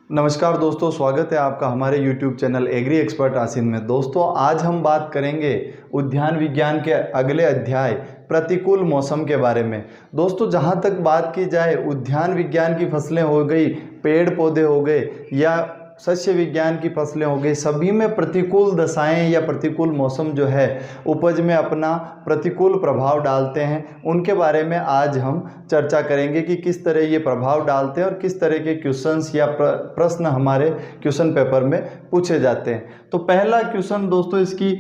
नमस्कार दोस्तों, स्वागत है आपका हमारे YouTube चैनल एग्री एक्सपर्ट आसिन में। दोस्तों, आज हम बात करेंगे उद्यान विज्ञान के अगले अध्याय प्रतिकूल मौसम के बारे में। दोस्तों, जहां तक बात की जाए उद्यान विज्ञान की फसलें हो गई, पेड़ पौधे हो गए या सस्य विज्ञान की फसलें हो गई, सभी में प्रतिकूल दशाएं या प्रतिकूल मौसम जो है उपज में अपना प्रतिकूल प्रभाव डालते हैं। उनके बारे में आज हम चर्चा करेंगे कि किस तरह ये प्रभाव डालते हैं और किस तरह के क्वेश्चंस या प्रश्न हमारे क्वेश्चन पेपर में पूछे जाते हैं। तो पहला क्वेश्चन दोस्तों, इसकी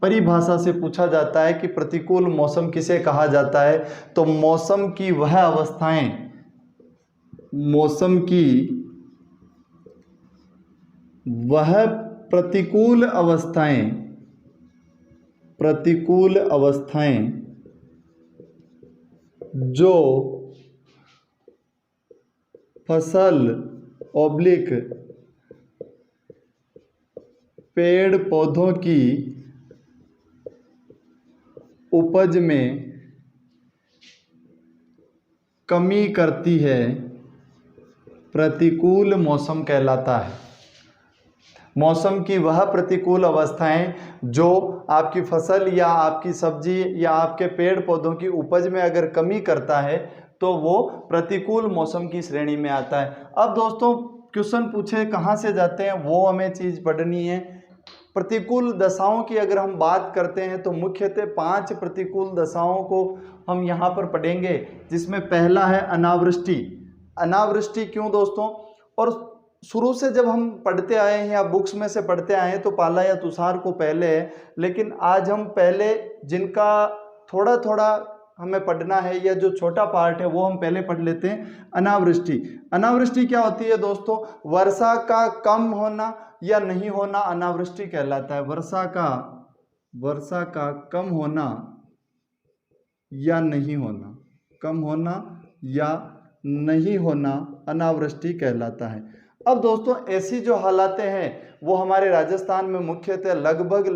परिभाषा से पूछा जाता है कि प्रतिकूल मौसम किसे कहा जाता है। तो मौसम की वह अवस्थाएं, मौसम की वह प्रतिकूल अवस्थाएं, प्रतिकूल अवस्थाएं जो फसल ऑब्लिक पेड़ पौधों की उपज में कमी करती है, प्रतिकूल मौसम कहलाता है। मौसम की वह प्रतिकूल अवस्थाएं जो आपकी फसल या आपकी सब्जी या आपके पेड़ पौधों की उपज में अगर कमी करता है तो वो प्रतिकूल मौसम की श्रेणी में आता है। अब दोस्तों, क्वेश्चन पूछे कहाँ से जाते हैं वो हमें चीज़ पढ़नी है। प्रतिकूल दशाओं की अगर हम बात करते हैं तो मुख्यतः 5 प्रतिकूल दशाओं को हम यहाँ पर पढ़ेंगे, जिसमें पहला है अनावृष्टि। अनावृष्टि क्यों दोस्तों? और शुरू से जब हम पढ़ते आए हैं या बुक्स में से पढ़ते आए हैं तो पाला या तुषार को पहले है, लेकिन आज हम पहले जिनका थोड़ा थोड़ा हमें पढ़ना है या जो छोटा पार्ट है वो हम पहले पढ़ लेते हैं। अनावृष्टि। अनावृष्टि क्या होती है दोस्तों? वर्षा का कम होना या नहीं होना अनावृष्टि कहलाता है। वर्षा का कम होना या नहीं होना, कम होना या नहीं होना अनावृष्टि कहलाता है। अब दोस्तों, ऐसी जो हालातें हैं वो हमारे राजस्थान में मुख्यतः लगभग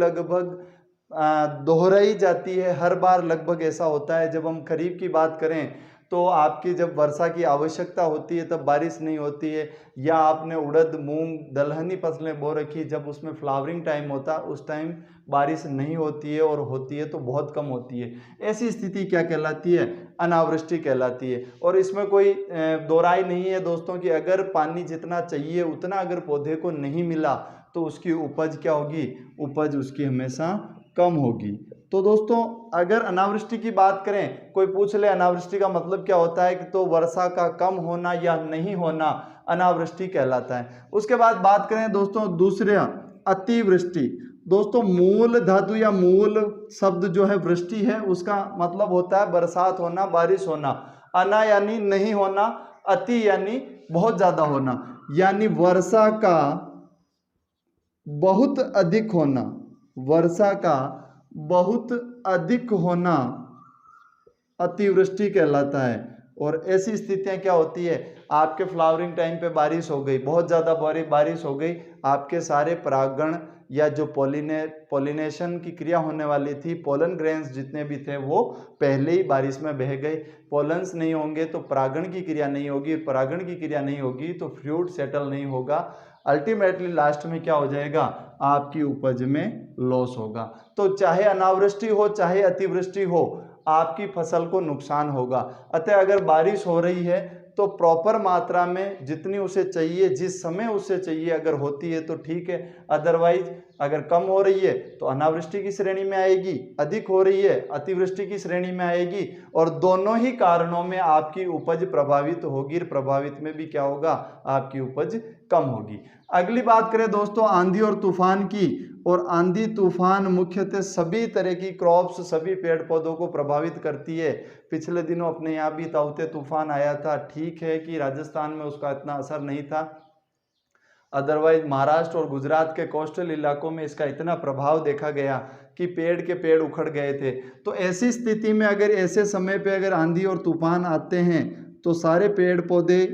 दोहराई जाती है। हर बार लगभग ऐसा होता है। जब हम खरीफ की बात करें तो आपकी जब वर्षा की आवश्यकता होती है तब बारिश नहीं होती है, या आपने उड़द मूंग दलहनी फसलें बो रखी, जब उसमें फ्लावरिंग टाइम होता है उस टाइम बारिश नहीं होती है, और होती है तो बहुत कम होती है। ऐसी स्थिति क्या कहलाती है? अनावृष्टि कहलाती है। और इसमें कोई दो राय नहीं है दोस्तों कि अगर पानी जितना चाहिए उतना अगर पौधे को नहीं मिला तो उसकी उपज क्या होगी? उपज उसकी हमेशा कम होगी। तो दोस्तों, अगर अनावृष्टि की बात करें, कोई पूछ ले अनावृष्टि का मतलब क्या होता है, कि तो वर्षा का कम होना या नहीं होना अनावृष्टि कहलाता है। उसके बाद बात करें दोस्तों दूसरे, अतिवृष्टि। दोस्तों, मूल धातु या मूल शब्द जो है वृष्टि है, उसका मतलब होता है बरसात होना, बारिश होना। अना यानी नहीं होना, अति यानी बहुत ज्यादा होना, यानी वर्षा का बहुत अधिक होना, वर्षा का बहुत अधिक होना अतिवृष्टि कहलाता है। और ऐसी स्थितियां क्या होती है? आपके फ्लावरिंग टाइम पे बारिश हो गई, बहुत ज़्यादा बारिश हो गई, आपके सारे परागण या जो पॉलिनेशन की क्रिया होने वाली थी, पोलन ग्रेन्स जितने भी थे वो पहले ही बारिश में बह गए। पोलन्स नहीं होंगे तो परागण की क्रिया नहीं होगी, परागण की क्रिया नहीं होगी तो फ्रूट सेटल नहीं होगा। अल्टीमेटली लास्ट में क्या हो जाएगा? आपकी उपज में लॉस होगा। तो चाहे अनावृष्टि हो चाहे अतिवृष्टि हो, आपकी फसल को नुकसान होगा। अतः अगर बारिश हो रही है तो प्रॉपर मात्रा में जितनी उसे चाहिए, जिस समय उसे चाहिए अगर होती है तो ठीक है, अदरवाइज अगर कम हो रही है तो अनावृष्टि की श्रेणी में आएगी, अधिक हो रही है अतिवृष्टि की श्रेणी में आएगी, और दोनों ही कारणों में आपकी उपज प्रभावित होगी। प्रभावित में भी क्या होगा? आपकी उपज कम होगी। अगली बात करें दोस्तों आंधी और तूफान की, और आंधी तूफान मुख्यतः सभी तरह की क्रॉप्स, सभी पेड़ पौधों को प्रभावित करती है। पिछले दिनों अपने यहाँ भी ताउते तूफान आया था। ठीक है कि राजस्थान में उसका इतना असर नहीं था, अदरवाइज महाराष्ट्र और गुजरात के कोस्टल इलाकों में इसका इतना प्रभाव देखा गया कि पेड़ के पेड़ उखड़ गए थे। तो ऐसी स्थिति में अगर ऐसे समय पे अगर आंधी और तूफान आते हैं तो सारे पेड़ पौधे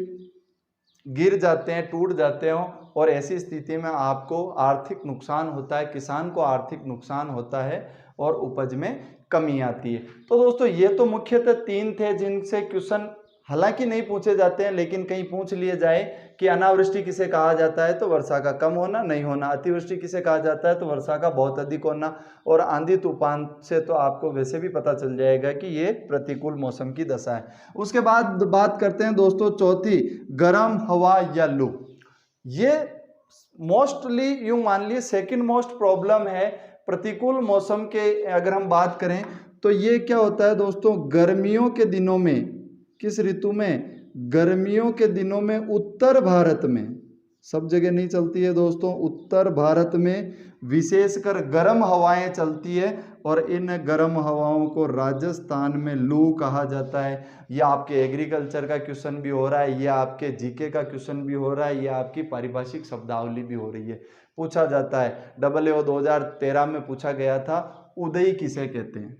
गिर जाते हैं, टूट जाते हैं, और ऐसी स्थिति में आपको आर्थिक नुकसान होता है, किसान को आर्थिक नुकसान होता है और उपज में कमी आती है। तो दोस्तों, ये तो मुख्यतः 3 थे जिनसे क्वेश्चन हालांकि नहीं पूछे जाते हैं, लेकिन कहीं पूछ लिए जाए कि अनावृष्टि किसे कहा जाता है, तो वर्षा का कम होना, नहीं होना। अतिवृष्टि किसे कहा जाता है, तो वर्षा का बहुत अधिक होना। और आंधी तूफान से तो आपको वैसे भी पता चल जाएगा कि ये प्रतिकूल मौसम की दशा है। उसके बाद बात करते हैं दोस्तों चौथी, गर्म हवा या लू। ये मोस्टली यूं मान लिए सेकंड मोस्ट प्रॉब्लम है प्रतिकूल मौसम के। अगर हम बात करें तो ये क्या होता है दोस्तों, गर्मियों के दिनों में, किस ऋतु में, गर्मियों के दिनों में उत्तर भारत में, सब जगह नहीं चलती है दोस्तों, उत्तर भारत में विशेषकर गर्म हवाएं चलती है। और इन गर्म हवाओं को राजस्थान में लू कहा जाता है। यह आपके एग्रीकल्चर का क्वेश्चन भी हो रहा है, यह आपके जीके का क्वेश्चन भी हो रहा है, यह आपकी पारिभाषिक शब्दावली भी हो रही है, पूछा जाता है। AAO 2013 में पूछा गया था, उदय किसे कहते हैं।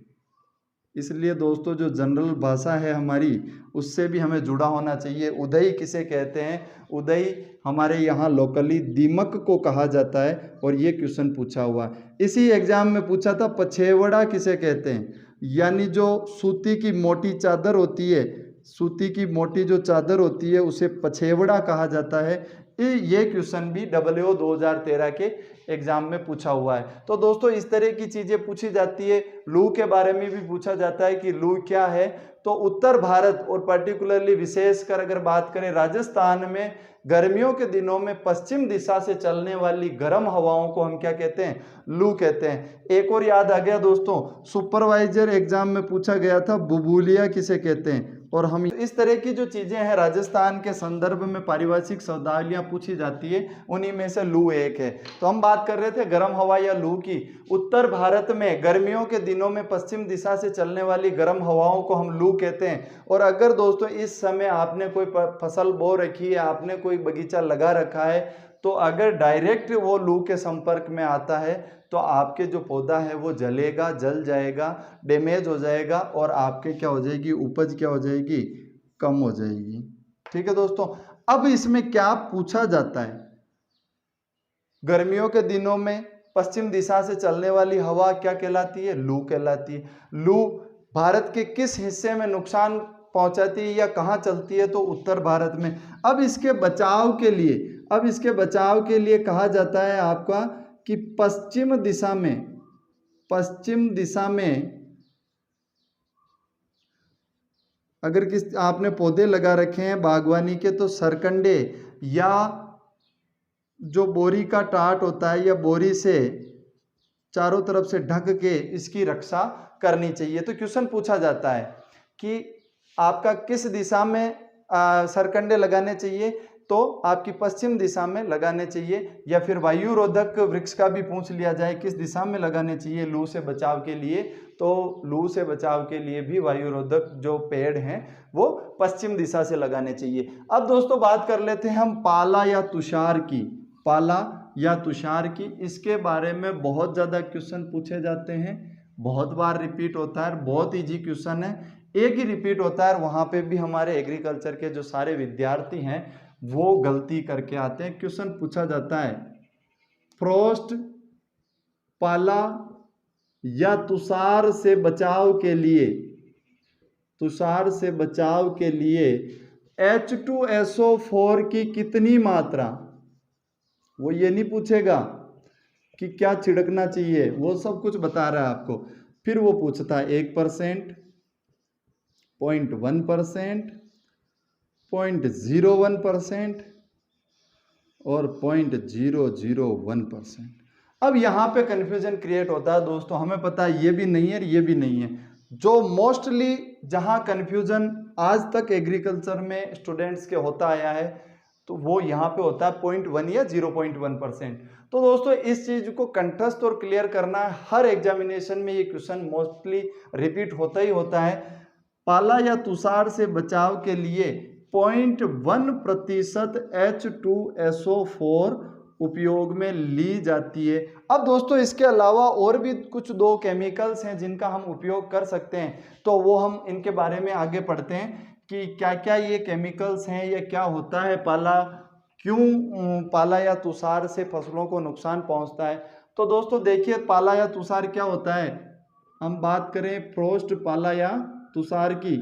इसलिए दोस्तों जो जनरल भाषा है हमारी, उससे भी हमें जुड़ा होना चाहिए। उदय किसे कहते हैं, उदय हमारे यहाँ लोकली दीमक को कहा जाता है, और ये क्वेश्चन पूछा हुआ। इसी एग्जाम में पूछा था, पछेवड़ा किसे कहते हैं, यानी जो सूती की मोटी चादर होती है, सूती की मोटी जो चादर होती है उसे पछेवड़ा कहा जाता है। ये क्वेश्चन भी AAO 2013 के एग्जाम में पूछा हुआ है। तो दोस्तों इस तरह की चीजें पूछी जाती है। लू के बारे में भी पूछा जाता है कि लू क्या है। तो उत्तर भारत और पर्टिकुलरली विशेषकर अगर बात करें राजस्थान में, गर्मियों के दिनों में पश्चिम दिशा से चलने वाली गर्म हवाओं को हम क्या कहते हैं, लू कहते हैं। एक और याद आ गया दोस्तों, सुपरवाइजर एग्जाम में पूछा गया था, बुबुलिया किसे कहते हैं। और हम इस तरह की जो चीजें हैं राजस्थान के संदर्भ में पारिभाषिक शब्दावलियां पूछी जाती है, उन्हीं में से लू एक है। तो हम बात कर रहे थे गर्म हवा या लू की। उत्तर भारत में गर्मियों के दिनों में पश्चिम दिशा से चलने वाली गर्म हवाओं को हम लू कहते हैं। और अगर दोस्तों इस समय आपने कोई फसल बो रखी है, आपने कोई बगीचा लगा रखा है, तो अगर डायरेक्ट वो लू के संपर्क में आता है तो आपके जो पौधा है वो जलेगा, जल जाएगा, डैमेज हो जाएगा, और आपके क्या हो जाएगी, उपज क्या हो जाएगी, कम हो जाएगी। ठीक है दोस्तों। अब इसमें क्या पूछा जाता है, गर्मियों के दिनों में पश्चिम दिशा से चलने वाली हवा क्या कहलाती है, लू कहलाती है। लू भारत के किस हिस्से में नुकसान पहुंचाती है या कहाँ चलती है, तो उत्तर भारत में। अब इसके बचाव के लिए कहा जाता है आपका कि पश्चिम दिशा में अगर आपने पौधे लगा रखे हैं बागवानी के, तो सरकंडे या जो बोरी का टाट होता है या बोरी से चारों तरफ से ढक के इसकी रक्षा करनी चाहिए। तो क्वेश्चन पूछा जाता है कि आपका किस दिशा में सरकंडे लगाने चाहिए, तो आपकी पश्चिम दिशा में लगाने चाहिए। या फिर वायु रोधक वृक्ष का भी पूछ लिया जाए, किस दिशा में लगाने चाहिए लू से बचाव के लिए, तो लू से बचाव के लिए भी वायु रोधक जो पेड़ हैं वो पश्चिम दिशा से लगाने चाहिए। अब दोस्तों बात कर लेते हैं हम पाला या तुषार की। पाला या तुषार की, इसके बारे में बहुत ज़्यादा क्वेश्चन पूछे जाते हैं, बहुत बार रिपीट होता है, बहुत इजी क्वेश्चन है, एक ही रिपीट होता है। वहाँ पे भी हमारे एग्रीकल्चर के जो सारे विद्यार्थी हैं वो गलती करके आते हैं। क्वेश्चन पूछा जाता है, फ्रोस्ट, पाला या तुषार से बचाव के लिए H2SO4 की कितनी मात्रा, वो ये नहीं पूछेगा कि क्या छिड़कना चाहिए, वो सब कुछ बता रहा है आपको। फिर वो पूछता है 1%, 0.1%, 0.01% और 0.001%। अब यहाँ पे कन्फ्यूजन क्रिएट होता है दोस्तों, हमें पता है ये भी नहीं है ये भी नहीं है। जो मोस्टली जहाँ कन्फ्यूजन आज तक एग्रीकल्चर में स्टूडेंट्स के होता आया है, तो वो यहाँ पे होता है 0.1 या 0.1%। तो दोस्तों इस चीज को कंठस्थ और क्लियर करना है, हर एग्जामिनेशन में ये क्वेश्चन मोस्टली रिपीट होता ही होता है। पाला या तुषार से बचाव के लिए 0.1% H2SO4 उपयोग में ली जाती है। अब दोस्तों इसके अलावा और भी कुछ 2 केमिकल्स हैं जिनका हम उपयोग कर सकते हैं, तो वो हम इनके बारे में आगे पढ़ते हैं कि क्या क्या ये केमिकल्स हैं, या क्या होता है पाला, क्यों पाला या तुषार से फसलों को नुकसान पहुंचता है। तो दोस्तों देखिए पाला या तुषार क्या होता है। हम बात करें फ्रोस्ट, पाला या तुषार की,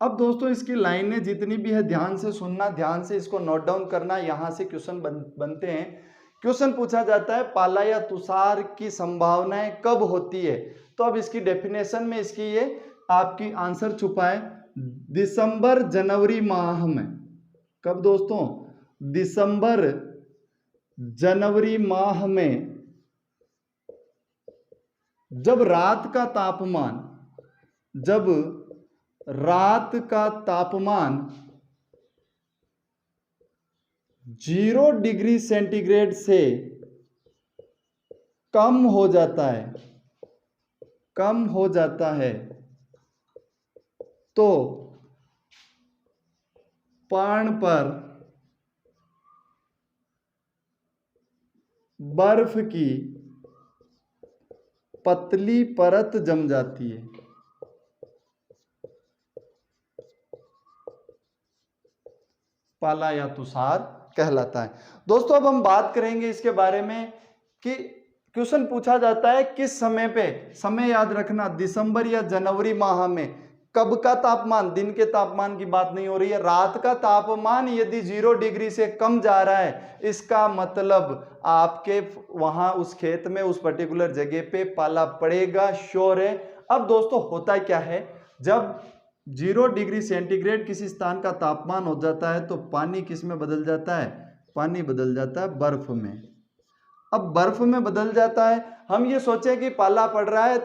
अब दोस्तों इसकी लाइनें जितनी भी है ध्यान से सुनना, ध्यान से इसको नोट डाउन करना, यहां से क्वेश्चन बनते हैं। क्वेश्चन पूछा जाता है पाला या तुषार की संभावनाएं कब होती है, तो अब इसकी डेफिनेशन में इसकी ये आपकी आंसर छुपा है, दिसंबर जनवरी माह में। कब दोस्तों? दिसंबर जनवरी माह में, जब रात का तापमान 0 डिग्री सेंटीग्रेड से कम हो जाता है तो पर्ण पर बर्फ की पतली परत जम जाती है। पाला या तुषार कहलाता है। दोस्तों अब हम बात करेंगे इसके बारे में कि क्वेश्चन पूछा जाता है किस समय पे, समय याद रखना, दिसंबर या जनवरी माह में। कब का तापमान? दिन के तापमान की बात नहीं हो रही है, रात का तापमान यदि 0 डिग्री से कम जा रहा है, इसका मतलब आपके वहां उस खेत में उस पर्टिकुलर जगह पे पाला पड़ेगा, श्योर है। अब दोस्तों होता क्या है, जब 0 डिग्री सेंटीग्रेड किसी स्थान का तापमान हो जाता है तो पानी किस में बदल जाता है? पानी बदल जाता है बर्फ में। अब बर्फ में बदल जाता है, हम ये सोचें कि पाला पड़ रहा है,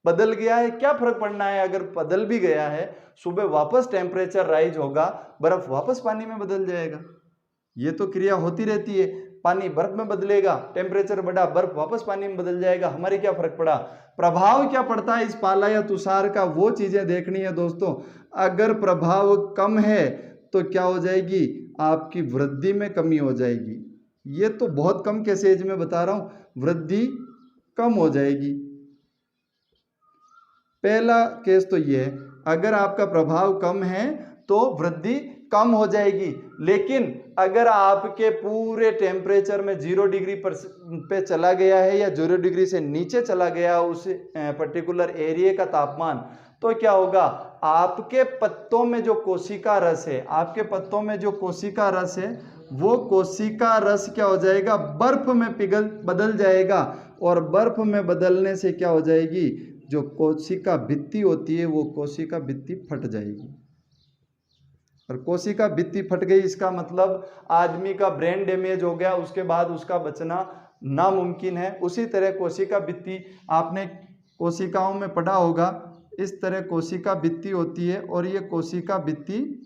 बदल गया है, क्या फर्क पड़ना है? अगर बदल भी गया है, सुबह वापस टेम्परेचर राइज होगा, बर्फ वापस पानी में बदल जाएगा। ये तो क्रिया होती रहती है, पानी बर्फ में बदलेगा, टेम्परेचर बढ़ा, बर्फ वापस पानी में बदल जाएगा। हमारे क्या फर्क पड़ा? प्रभाव क्या पड़ता है इस पाला या तुषार का, वो चीजें देखनी है दोस्तों। अगर प्रभाव कम है तो क्या हो जाएगी? आपकी वृद्धि में कमी हो जाएगी। ये तो बहुत कम के स्टेज में बता रहा हूं, वृद्धि कम हो जाएगी। पहला केस तो ये है, अगर आपका प्रभाव कम है तो वृद्धि कम हो जाएगी। लेकिन अगर आपके पूरे टेम्परेचर में 0 डिग्री पे चला गया है या 0 डिग्री से नीचे चला गया उस पर्टिकुलर एरिया का तापमान, तो क्या होगा? आपके पत्तों में जो कोशिका रस है, वो कोशिका रस क्या हो जाएगा? बर्फ में बदल जाएगा। और बर्फ में बदलने से क्या हो जाएगी? जो कोशिका भित्ति होती है वो कोशिका भित्ति फट जाएगी। और कोशिका भित्ति फट गई, इसका मतलब आदमी का ब्रेन डैमेज हो गया, उसके बाद उसका बचना नामुमकिन है। उसी तरह कोशिका भित्ति, आपने कोशिकाओं में पढ़ा होगा, इस तरह कोशिका भित्ति होती है और ये कोशिका भित्ति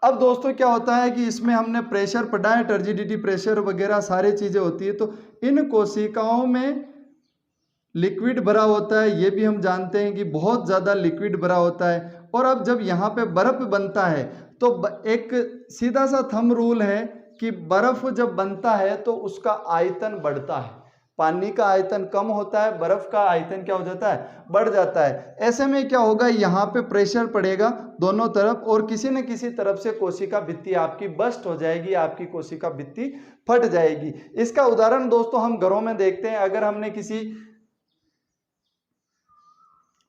अब दोस्तों क्या होता है कि इसमें हमने प्रेशर पढ़ा है, टर्जिडिटी प्रेशर वगैरह सारी चीजें होती है। तो इन कोशिकाओं में लिक्विड भरा होता है, ये भी हम जानते हैं कि बहुत ज़्यादा लिक्विड भरा होता है। और अब जब यहाँ पे बर्फ़ बनता है तो एक सीधा सा थंब रूल है कि बर्फ़ जब बनता है तो उसका आयतन बढ़ता है। पानी का आयतन कम होता है, बर्फ़ का आयतन क्या हो जाता है? बढ़ जाता है। ऐसे में क्या होगा? यहाँ पे प्रेशर पड़ेगा दोनों तरफ और किसी न किसी तरफ से कोशिका भित्ति आपकी बस्ट हो जाएगी, आपकी कोशिका भित्ति फट जाएगी। इसका उदाहरण दोस्तों हम घरों में देखते हैं। अगर हमने किसी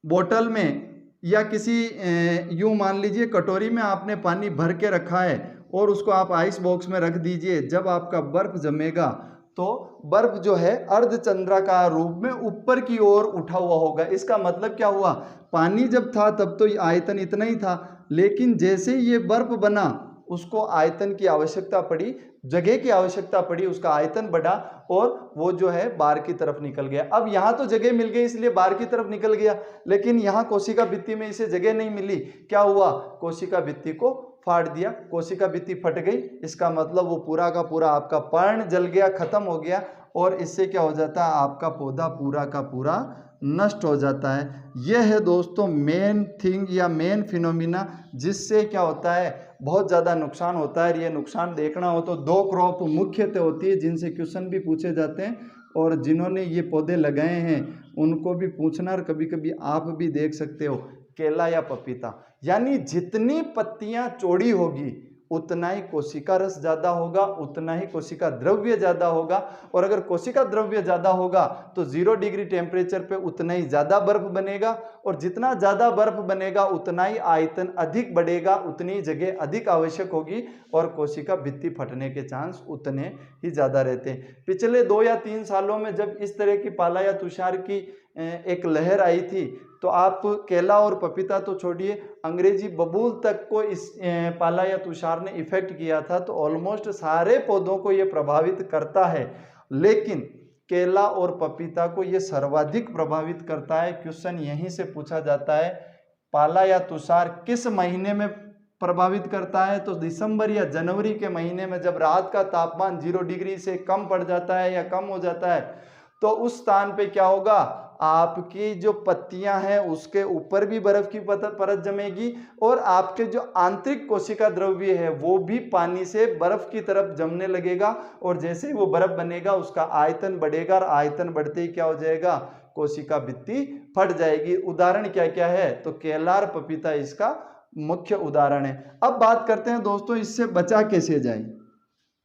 बोतल में या किसी यूं मान लीजिए कटोरी में आपने पानी भर के रखा है और उसको आप आइस बॉक्स में रख दीजिए, जब आपका बर्फ जमेगा तो बर्फ जो है अर्धचंद्राकार रूप में ऊपर की ओर उठा हुआ होगा। इसका मतलब क्या हुआ? पानी जब था तब तो आयतन इतना ही था, लेकिन जैसे ये बर्फ बना उसको आयतन की आवश्यकता पड़ी, जगह की आवश्यकता पड़ी, उसका आयतन बढ़ा और वो जो है बाहर की तरफ निकल गया। अब यहाँ तो जगह मिल गई इसलिए बाहर की तरफ निकल गया, लेकिन यहाँ कोशिका भित्ति में इसे जगह नहीं मिली। क्या हुआ? कोशिका भित्ति को फाड़ दिया, कोशिका भित्ति फट गई। इसका मतलब वो पूरा का पूरा आपका पर्ण जल गया, खत्म हो गया और इससे क्या हो जाता है? आपका पौधा पूरा का पूरा नष्ट हो जाता है। यह है दोस्तों मेन थिंग या मेन फिनोमिना, जिससे क्या होता है? बहुत ज़्यादा नुकसान होता है। ये नुकसान देखना हो तो 2 क्रॉप मुख्यतः होती है जिनसे क्वेश्चन भी पूछे जाते हैं, और जिन्होंने ये पौधे लगाए हैं उनको भी पूछना, और कभी कभी आप भी देख सकते हो, केला या पपीता। यानी जितनी पत्तियां चौड़ी होगी उतना ही कोशिका रस ज़्यादा होगा, उतना ही कोशिका द्रव्य ज़्यादा होगा। और अगर कोशिका द्रव्य ज़्यादा होगा तो 0 डिग्री टेम्परेचर पे उतना ही ज़्यादा बर्फ बनेगा, और जितना ज़्यादा बर्फ बनेगा उतना ही आयतन अधिक बढ़ेगा, उतनी जगह अधिक आवश्यक होगी, और कोशिका भित्ति फटने के चांस उतने ही ज़्यादा रहते हैं। पिछले 2 या 3 सालों में जब इस तरह की पाला या तुषार की एक लहर आई थी, तो आप केला और पपीता तो छोड़िए, अंग्रेजी बबूल तक को इस पाला या तुषार ने इफेक्ट किया था। तो ऑलमोस्ट सारे पौधों को ये प्रभावित करता है, लेकिन केला और पपीता को ये सर्वाधिक प्रभावित करता है। क्वेश्चन यहीं से पूछा जाता है, पाला या तुषार किस महीने में प्रभावित करता है? तो दिसंबर या जनवरी के महीने में, जब रात का तापमान 0 डिग्री से कम पड़ जाता है या कम हो जाता है, तो उस स्थान पे क्या होगा, आपकी जो पत्तियां हैं उसके ऊपर भी बर्फ की परत जमेगी, और आपके जो आंतरिक कोशिका द्रव्य है वो भी पानी से बर्फ की तरफ जमने लगेगा, और जैसे ही वो बर्फ बनेगा उसका आयतन बढ़ेगा, और आयतन बढ़ते ही क्या हो जाएगा, कोशिका भित्ति फट जाएगी। उदाहरण क्या क्या है? तो केला और पपीता इसका मुख्य उदाहरण है। अब बात करते हैं दोस्तों, इससे बचा कैसे जाए।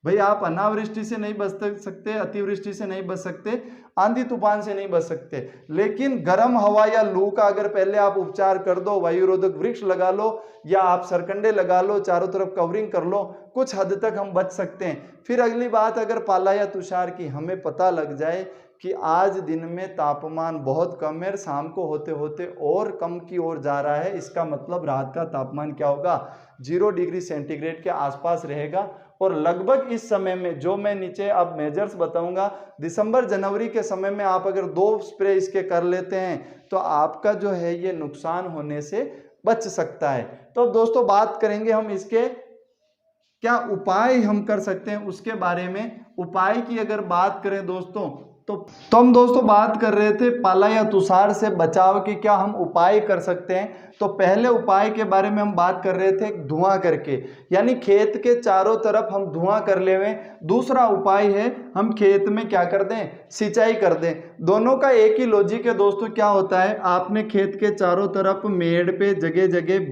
भाई आप अनावृष्टि से नहीं बच सकते, अतिवृष्टि से नहीं बच सकते, आंधी तूफान से नहीं बच सकते, लेकिन गर्म हवा या लू का अगर पहले आप उपचार कर दो, वायुरोधक वृक्ष लगा लो, या आप सरकंडे लगा लो, चारों तरफ कवरिंग कर लो, कुछ हद तक हम बच सकते हैं। फिर अगली बात, अगर पाला या तुषार की हमें पता लग जाए कि आज दिन में तापमान बहुत कम है, शाम को होते होते और कम की ओर जा रहा है, इसका मतलब रात का तापमान क्या होगा, 0 डिग्री सेंटीग्रेड के आसपास रहेगा। और लगभग इस समय में, जो मैं नीचे अब मेजर्स बताऊंगा, दिसंबर जनवरी के समय में आप अगर 2 स्प्रे इसके कर लेते हैं तो आपका जो है ये नुकसान होने से बच सकता है। तो दोस्तों बात करेंगे हम इसके क्या उपाय हम कर सकते हैं उसके बारे में। उपाय की अगर बात करें दोस्तों, तो हम दोस्तों बात कर रहे थे पाला या तुषार से बचाव के क्या हम उपाय कर सकते हैं। तो पहले उपाय के बारे में हम बात कर रहे थे धुआं करके, यानी खेत के चारों तरफ हम धुआं कर लेवें। दूसरा उपाय है हम खेत में क्या कर दें, सिंचाई कर दें। दोनों का एक ही लॉजिक है दोस्तों। क्या होता है, आपने खेत के चारों तरफ मेड़ पे जगह जगह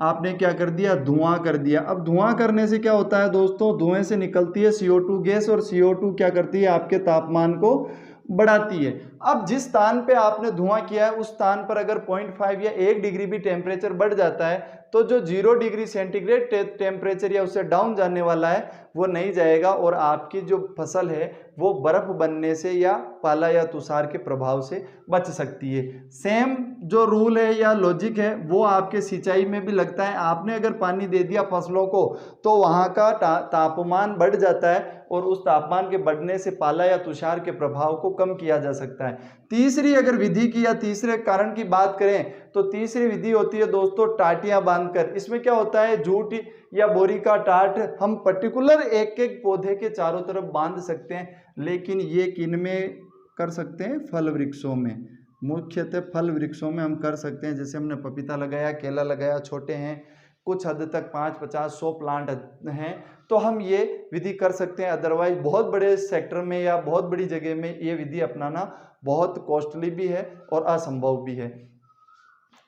आपने क्या कर दिया, धुआं कर दिया। अब धुआं करने से क्या होता है दोस्तों, धुएं से निकलती है CO2 गैस, और CO2 क्या करती है, आपके तापमान को बढ़ाती है। अब जिस स्थान पे आपने धुआं किया है उस स्थान पर अगर 0.5 या 1 डिग्री भी टेम्परेचर बढ़ जाता है, तो जो 0 डिग्री सेंटीग्रेड टेम्परेचर या उससे डाउन जाने वाला है वो नहीं जाएगा, और आपकी जो फसल है वो बर्फ बनने से या पाला या तुषार के प्रभाव से बच सकती है। सेम जो रूल है या लॉजिक है वो आपके सिंचाई में भी लगता है। आपने अगर पानी दे दिया फसलों को तो वहाँ का तापमान बढ़ जाता है, और उस तापमान के बढ़ने से पाला या तुषार के प्रभाव को कम किया जा सकता है। तीसरी अगर विधि की या तीसरे कारण की बात करें, तो तीसरी विधि होती है दोस्तों टाटियां बांधकर। इसमें क्या होता है, जूट या बोरी का टाट हम पर्टिकुलर एक एक पौधे के चारों तरफ बांध सकते हैं, लेकिन ये किन में कर सकते हैं, फल वृक्षों में। मुख्यतः फल वृक्षों में हम कर सकते हैं। जैसे हमने पपीता लगाया, केला लगाया, छोटे हैं, कुछ हद तक 5, 50, 100 प्लांट हैं, तो हम ये विधि कर सकते हैं। अदरवाइज बहुत बड़े सेक्टर में या बहुत बड़ी जगह में ये विधि अपनाना बहुत कॉस्टली भी है और असंभव भी है।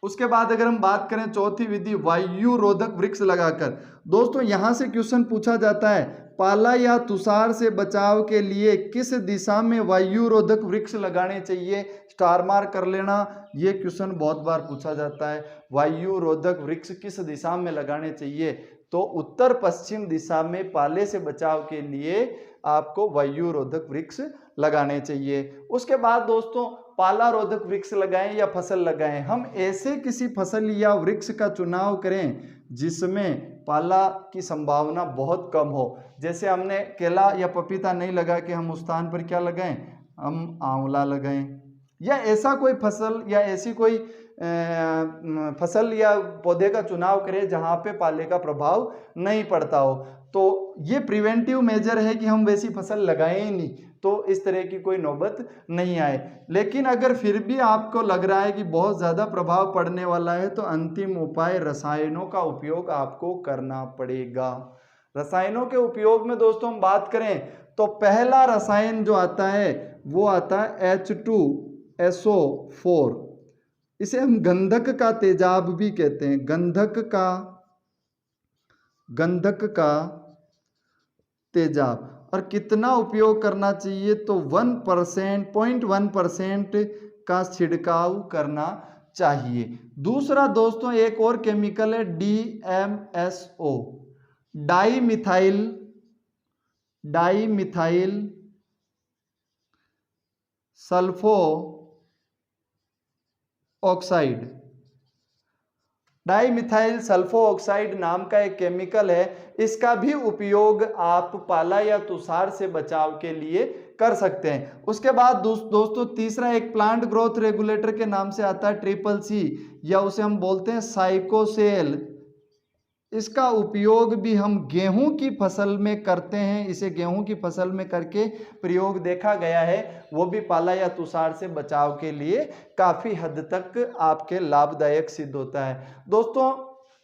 उसके बाद अगर हम बात करें चौथी विधि, वायु रोधक वृक्ष लगाकर। दोस्तों यहां से क्वेश्चन पूछा जाता है, पाला या तुषार से बचाव के लिए किस दिशा में वायु रोधक वृक्ष लगाने चाहिए, स्टार मार्क कर लेना। ये क्वेश्चन बहुत बार पूछा जाता है, वायु रोधक वृक्ष किस दिशा में लगाने चाहिए। तो उत्तर पश्चिम दिशा में पाले से बचाव के लिए आपको वायु रोधक वृक्ष लगाने चाहिए। उसके बाद दोस्तों पाला रोधक वृक्ष लगाएं या फसल लगाएं, हम ऐसे किसी फसल या वृक्ष का चुनाव करें जिसमें पाला की संभावना बहुत कम हो। जैसे हमने केला या पपीता नहीं लगा के हम उस स्थान पर क्या लगाएं, हम आंवला लगाएं, या ऐसा कोई फसल या ऐसी कोई फसल या पौधे का चुनाव करें जहां पे पाले का प्रभाव नहीं पड़ता हो। तो ये प्रिवेंटिव मेजर है कि हम वैसी फसल लगाएं ही नहीं, तो इस तरह की कोई नौबत नहीं आए। लेकिन अगर फिर भी आपको लग रहा है कि बहुत ज़्यादा प्रभाव पड़ने वाला है, तो अंतिम उपाय रसायनों का उपयोग आपको करना पड़ेगा। रसायनों के उपयोग में दोस्तों हम बात करें तो पहला रसायन जो आता है वो आता है H2SO4। इसे हम गंधक का तेजाब भी कहते हैं, गंधक का गंधक का तेजाब। और कितना उपयोग करना चाहिए, तो 1%, 0.1% का छिड़काव करना चाहिए। दूसरा दोस्तों एक और केमिकल है DMSO, di methyl sulpho oxide. Dimethyl sulpho oxide नाम का एक केमिकल है, इसका भी उपयोग आप पाला या तुषार से बचाव के लिए कर सकते हैं। उसके बाद दोस्तों तीसरा एक प्लांट ग्रोथ रेगुलेटर के नाम से आता है CCC, या उसे हम बोलते हैं साइकोसेल। इसका उपयोग भी हम गेहूं की फसल में करते हैं, इसे गेहूं की फसल में करके प्रयोग देखा गया है, वो भी पाला या तुषार से बचाव के लिए काफी हद तक आपके लाभदायक सिद्ध होता है। दोस्तों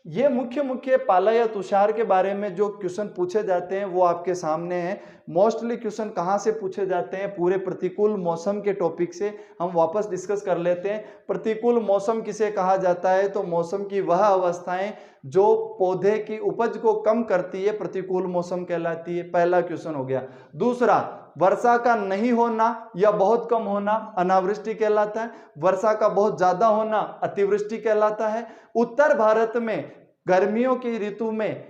ये मुख्य पाला या तुषार के बारे में जो क्वेश्चन पूछे जाते हैं वो आपके सामने हैं। मोस्टली क्वेश्चन कहाँ से पूछे जाते हैं, पूरे प्रतिकूल मौसम के टॉपिक से हम वापस डिस्कस कर लेते हैं। प्रतिकूल मौसम किसे कहा जाता है, तो मौसम की वह अवस्थाएं जो पौधे की उपज को कम करती है प्रतिकूल मौसम कहलाती है। पहला क्वेश्चन हो गया। दूसरा, वर्षा का नहीं होना या बहुत कम होना अनावृष्टि कहलाता है। वर्षा का बहुत ज्यादा होना अतिवृष्टि कहलाता है। उत्तर भारत में गर्मियों की ऋतु में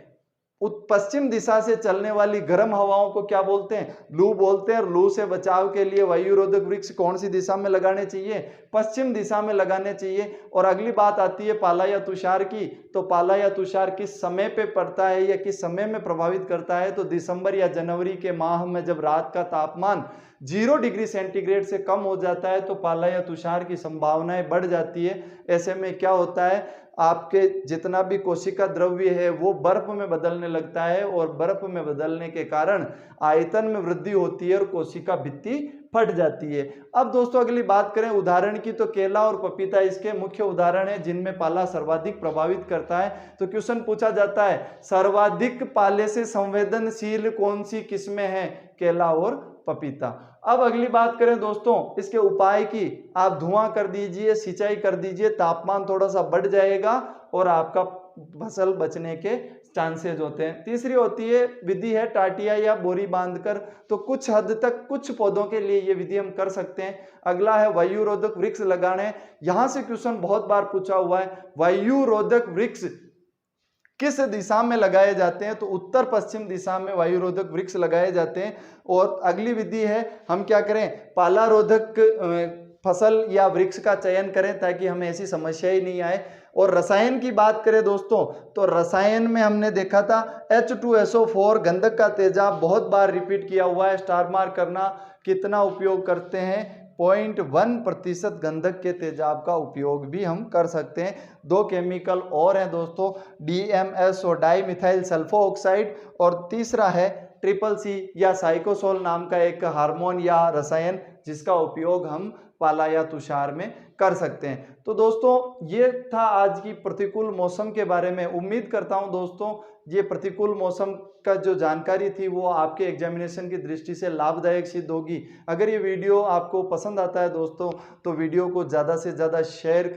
पश्चिम दिशा से चलने वाली गर्म हवाओं को क्या बोलते हैं, लू बोलते हैं। और लू से बचाव के लिए वायुरोधक वृक्ष कौन सी दिशा में लगाने चाहिए, पश्चिम दिशा में लगाने चाहिए। और अगली बात आती है पाला या तुषार की, तो पाला या तुषार किस समय पे पड़ता है या किस समय में प्रभावित करता है, तो दिसंबर या जनवरी के माह में जब रात का तापमान 0 डिग्री सेंटीग्रेड से कम हो जाता है तो पाला या तुषार की संभावनाएं बढ़ जाती है। ऐसे में क्या होता है, आपके जितना भी कोशिका द्रव्य है वो बर्फ में बदलने लगता है, और बर्फ में बदलने के कारण आयतन में वृद्धि होती है और कोशिका भित्ति फट जाती है। अब दोस्तों अगली बात करें उदाहरण की, तो केला और पपीता इसके मुख्य उदाहरण है जिनमें पाला सर्वाधिक प्रभावित करता है। तो क्वेश्चन पूछा जाता है सर्वाधिक पाले से संवेदनशील कौन सी किस्में हैं, केला और पपीता। अब अगली बात करें दोस्तों इसके उपाय की, आप धुआं कर दीजिए, सिंचाई कर दीजिए, तापमान थोड़ा सा बढ़ जाएगा और आपका फसल बचने के चांसेस होते हैं। तीसरी होती है विधि है टाटिया या बोरी बांधकर, तो कुछ हद तक कुछ पौधों के लिए ये विधि हम कर सकते हैं। अगला है वायुरोधक वृक्ष लगाने। यहां से क्वेश्चन बहुत बार पूछा हुआ है, वायुरोधक वृक्ष किस दिशा में लगाए जाते हैं, तो उत्तर पश्चिम दिशा में वायुरोधक वृक्ष लगाए जाते हैं। और अगली विधि है हम क्या करें, पाला रोधक फसल या वृक्ष का चयन करें ताकि हमें ऐसी समस्या ही नहीं आए। और रसायन की बात करें दोस्तों, तो रसायन में हमने देखा था H2SO4 गंधक का तेजाब बहुत बार रिपीट किया हुआ है, स्टार मार्क करना। कितना उपयोग करते हैं, 0.1% गंधक के तेजाब का उपयोग भी हम कर सकते हैं। दो केमिकल और हैं दोस्तों, DMS और डाईमिथाइल सल्फो ऑक्साइड, और तीसरा है CCC या साइकोसोल नाम का एक हार्मोन या रसायन जिसका उपयोग हम पाला या तुषार में कर सकते हैं। तो दोस्तों ये था आज की प्रतिकूल मौसम के बारे में। उम्मीद करता हूं दोस्तों ये प्रतिकूल मौसम का जो जानकारी थी वो आपके एग्जामिनेशन की दृष्टि से लाभदायक सिद्ध होगी। अगर ये वीडियो आपको पसंद आता है दोस्तों तो वीडियो को ज़्यादा से ज़्यादा शेयर